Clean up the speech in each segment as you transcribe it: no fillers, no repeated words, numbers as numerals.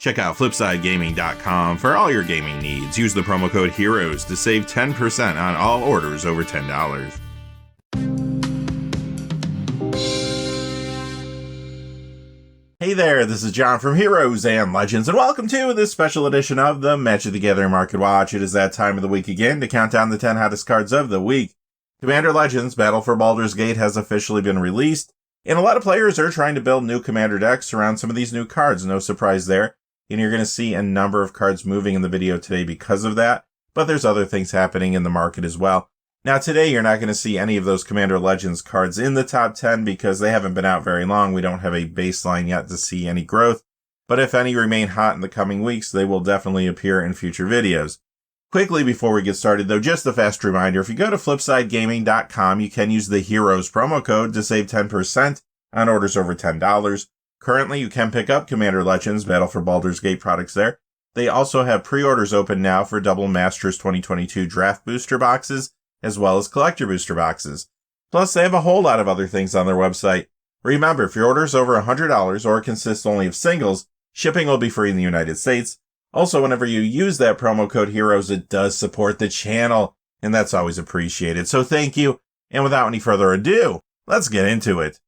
Check out FlipsideGaming.com for all your gaming needs. Use the promo code HEROES to save 10% on all orders over $10. Hey there, this is John from Heroes and Legends, and welcome to this special edition of the Magic the Gathering Market Watch. It is that time of the week again to count down the 10 hottest cards of the week. Commander Legends Battle for Baldur's Gate has officially been released, and a lot of players are trying to build new Commander decks around some of these new cards. No surprise there. And you're going to see a number of cards moving in the video today because of that, but there's other things happening in the market as well. Now today you're not going to see any of those Commander Legends cards in the top 10 because they haven't been out very long. We don't have a baseline yet to see any growth, but if any remain hot in the coming weeks, they will definitely appear in future videos. Quickly before we get started though, just a fast reminder, if you go to FlipsideGaming.com, you can use the HEROES promo code to save 10% on orders over $10. Currently, you can pick up Commander Legends Battle for Baldur's Gate products there. They also have pre-orders open now for Double Masters 2022 Draft Booster Boxes, as well as Collector Booster Boxes. Plus, they have a whole lot of other things on their website. Remember, if your order is over $100 or consists only of singles, shipping will be free in the United States. Also, whenever you use that promo code HEROES, it does support the channel, and that's always appreciated. So thank you, and without any further ado, let's get into it.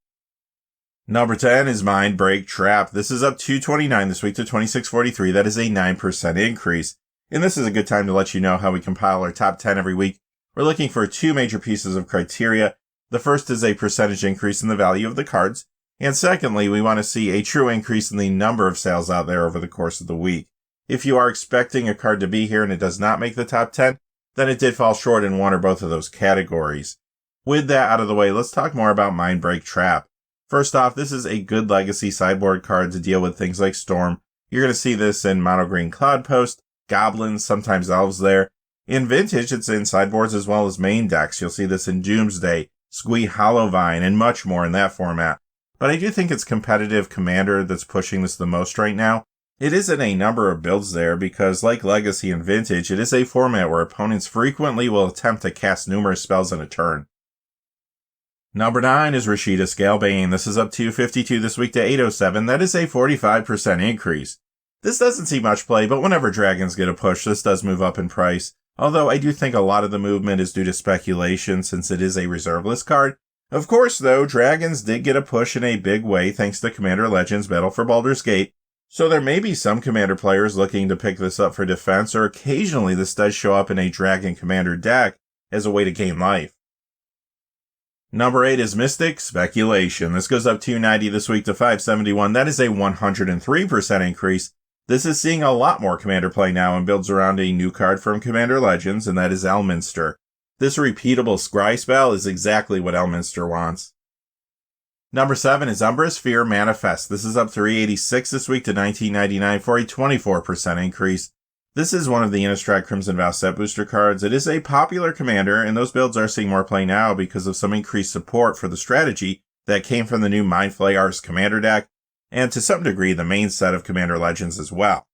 Number 10 is Mindbreak Trap. This is up 229 this week to 2643. That is a 9% increase. And this is a good time to let you know how we compile our top 10 every week. We're looking for two major pieces of criteria. The first is a percentage increase in the value of the cards. And secondly, we want to see a true increase in the number of sales out there over the course of the week. If you are expecting a card to be here and it does not make the top 10, then it did fall short in one or both of those categories. With that out of the way, let's talk more about Mindbreak Trap. First off, this is a good legacy sideboard card to deal with things like Storm. You're going to see this in Mono Green Cloudpost, Goblins, sometimes Elves there. In Vintage, it's in sideboards as well as main decks. You'll see this in Doomsday, Squee Hollowvine, and much more in that format. But I do think it's competitive Commander that's pushing this the most right now. It is in a number of builds there because, like Legacy and Vintage, it is a format where opponents frequently will attempt to cast numerous spells in a turn. Number 9 is Rashida Scalebane. This is up 252 this week to 807. That is a 45% increase. This doesn't see much play, but whenever dragons get a push, this does move up in price. Although I do think a lot of the movement is due to speculation since it is a reserve list card. Of course, though, dragons did get a push in a big way thanks to Commander Legends Battle for Baldur's Gate. So there may be some Commander players looking to pick this up for defense, or occasionally this does show up in a Dragon Commander deck as a way to gain life. Number 8 is Mystic Speculation. This goes up 290 this week to 571. That is a 103% increase. This is seeing a lot more Commander play now and builds around a new card from Commander Legends, and that is Elminster. This repeatable scry spell is exactly what Elminster wants. Number 7 is Umbra's Fear Manifest. This is up 386 this week to 1999 for a 24% increase. This is one of the Innistrad Crimson Vow set booster cards. It is a popular commander, and those builds are seeing more play now because of some increased support for the strategy that came from the new Mind Flayer's commander deck, and to some degree the main set of Commander Legends as well.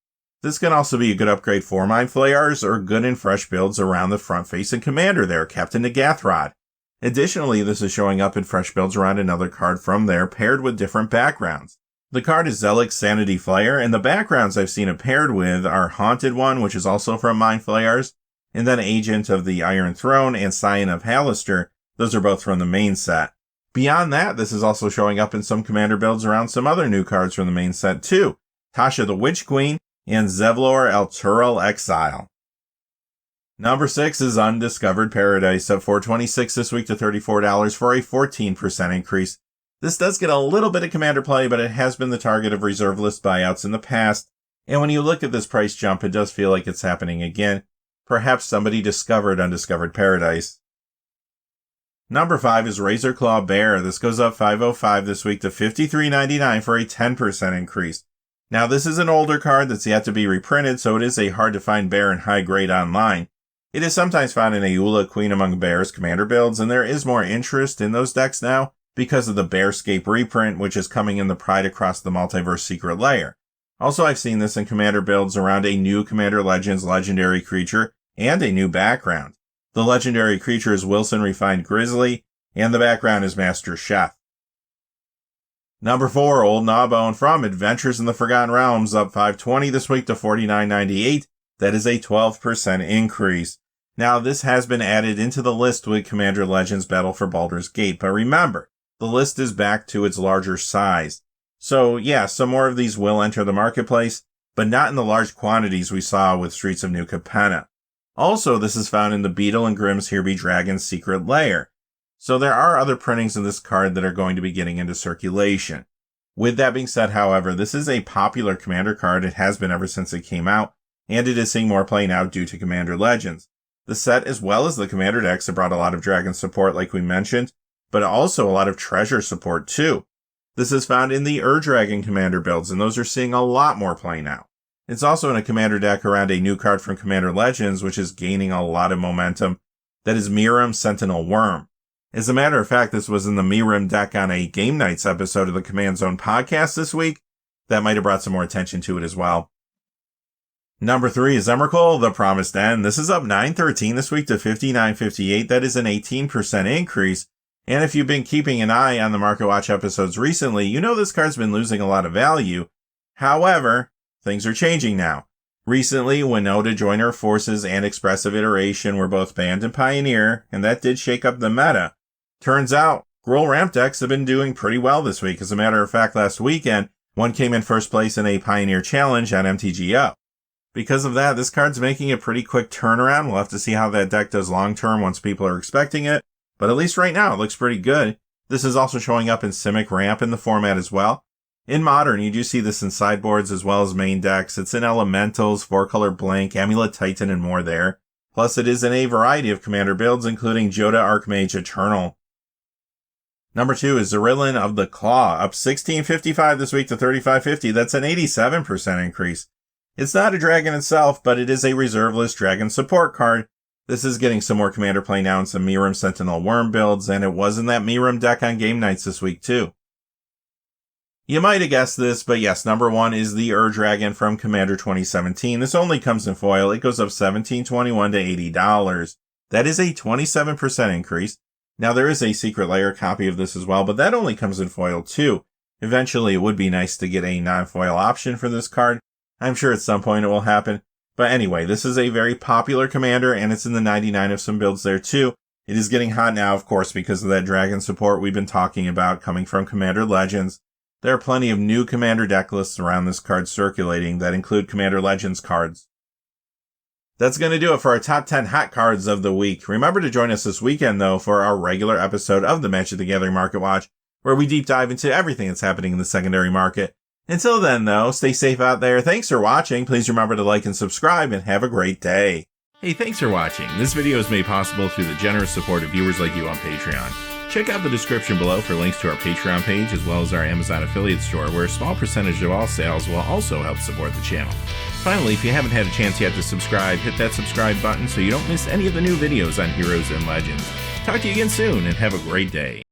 This can also be a good upgrade for Mind Flayers or good and fresh builds around the front-facing commander there, Captain Nagathrod. Additionally, this is showing up in fresh builds around another card from there paired with different backgrounds. The card is Zealot's Sanity Flayer, and the backgrounds I've seen it paired with are Haunted One, which is also from Mind Flayers, and then Agent of the Iron Throne and Scion of Halaster. Those are both from the main set. Beyond that, this is also showing up in some commander builds around some other new cards from the main set too. Tasha the Witch Queen and Zevlor Elturel Exile. Number 6 is Undiscovered Paradise, up 426 this week to $34 for a 14% increase. This does get a little bit of commander play, but it has been the target of reserve list buyouts in the past. And when you look at this price jump, it does feel like it's happening again. Perhaps somebody discovered Undiscovered Paradise. Number 5 is Razorclaw Bear. This goes up 505 this week to $53.99 for a 10% increase. Now, this is an older card that's yet to be reprinted, so it is a hard-to-find bear in high grade online. It is sometimes found in Eula Queen Among Bears commander builds, and there is more interest in those decks now because of the Bearscape reprint, which is coming in the Pride Across the Multiverse Secret Lair. Also, I've seen this in commander builds around a new Commander Legends legendary creature and a new background. The legendary creature is Wilson Refined Grizzly, and the background is Master Chef. Number 4, Old Gnawbone from Adventures in the Forgotten Realms, up $5.20 this week to $49.98. That is a 12% increase. Now, this has been added into the list with Commander Legends Battle for Baldur's Gate, but remember, the list is back to its larger size. So yeah, some more of these will enter the marketplace, but not in the large quantities we saw with Streets of New Capenna. Also, this is found in the Beetle and Grimm's Here Be Dragon's Secret Lair. So there are other printings of this card that are going to be getting into circulation. With that being said, however, this is a popular Commander card. It has been ever since it came out, and it is seeing more play now due to Commander Legends. The set, as well as the Commander decks, have brought a lot of Dragon support like we mentioned, but also a lot of Treasure support too. This is found in the Dragon Commander builds, and those are seeing a lot more play now. It's also in a Commander deck around a new card from Commander Legends, which is gaining a lot of momentum. That is Mirim Sentinel Worm. As a matter of fact, this was in the Mirim deck on a Game Nights episode of the Command Zone podcast this week. That might have brought some more attention to it as well. Number 3 is Emrakul, The Promised End. This is up $9.13 this week to $59.58. That is an 18% increase. And if you've been keeping an eye on the Market Watch episodes recently, you know this card's been losing a lot of value. However, things are changing now. Recently, Winota Joiner Forces and Expressive Iteration were both banned in Pioneer, and that did shake up the meta. Turns out, Gruul ramp decks have been doing pretty well this week. As a matter of fact, last weekend, one came in first place in a Pioneer Challenge on MTGO. Because of that, this card's making a pretty quick turnaround. We'll have to see how that deck does long term once people are expecting it. But at least right now, it looks pretty good. This is also showing up in Simic ramp in the format as well. In Modern, you do see this in sideboards as well as main decks. It's in Elementals, 4-color Blink, Amulet Titan, and more there. Plus, it is in a variety of Commander builds, including Joda Archmage Eternal. Number 2 is Zerillin of the Claw, up $16.55 this week to $35.50. That's an 87% increase. It's not a dragon itself, but it is a reserve list dragon support card. This is getting some more Commander play now in some Mirim Sentinel Worm builds, and it was in that Mirim deck on Game Nights this week too. You might have guessed this, but yes, number 1 is the Dragon from Commander 2017. This only comes in foil. It goes up $17.21 to $80. That is a 27% increase. Now, there is a Secret Lair copy of this as well, but that only comes in foil too. Eventually, it would be nice to get a non-foil option for this card. I'm sure at some point it will happen. But anyway, this is a very popular Commander, and it's in the 99 of some builds there too. It is getting hot now, of course, because of that Dragon support we've been talking about coming from Commander Legends. There are plenty of new Commander deck lists around this card circulating that include Commander Legends cards. That's going to do it for our top 10 hot cards of the week. Remember to join us this weekend, though, for our regular episode of the Magic the Gathering Market Watch, where we deep dive into everything that's happening in the secondary market. Until then, though, stay safe out there. Thanks for watching. Please remember to like and subscribe, and have a great day. Hey, thanks for watching. This video is made possible through the generous support of viewers like you on Patreon. Check out the description below for links to our Patreon page as well as our Amazon affiliate store, where a small percentage of all sales will also help support the channel. Finally, if you haven't had a chance yet to subscribe, hit that subscribe button so you don't miss any of the new videos on Heroes and Legends. Talk to you again soon, and have a great day.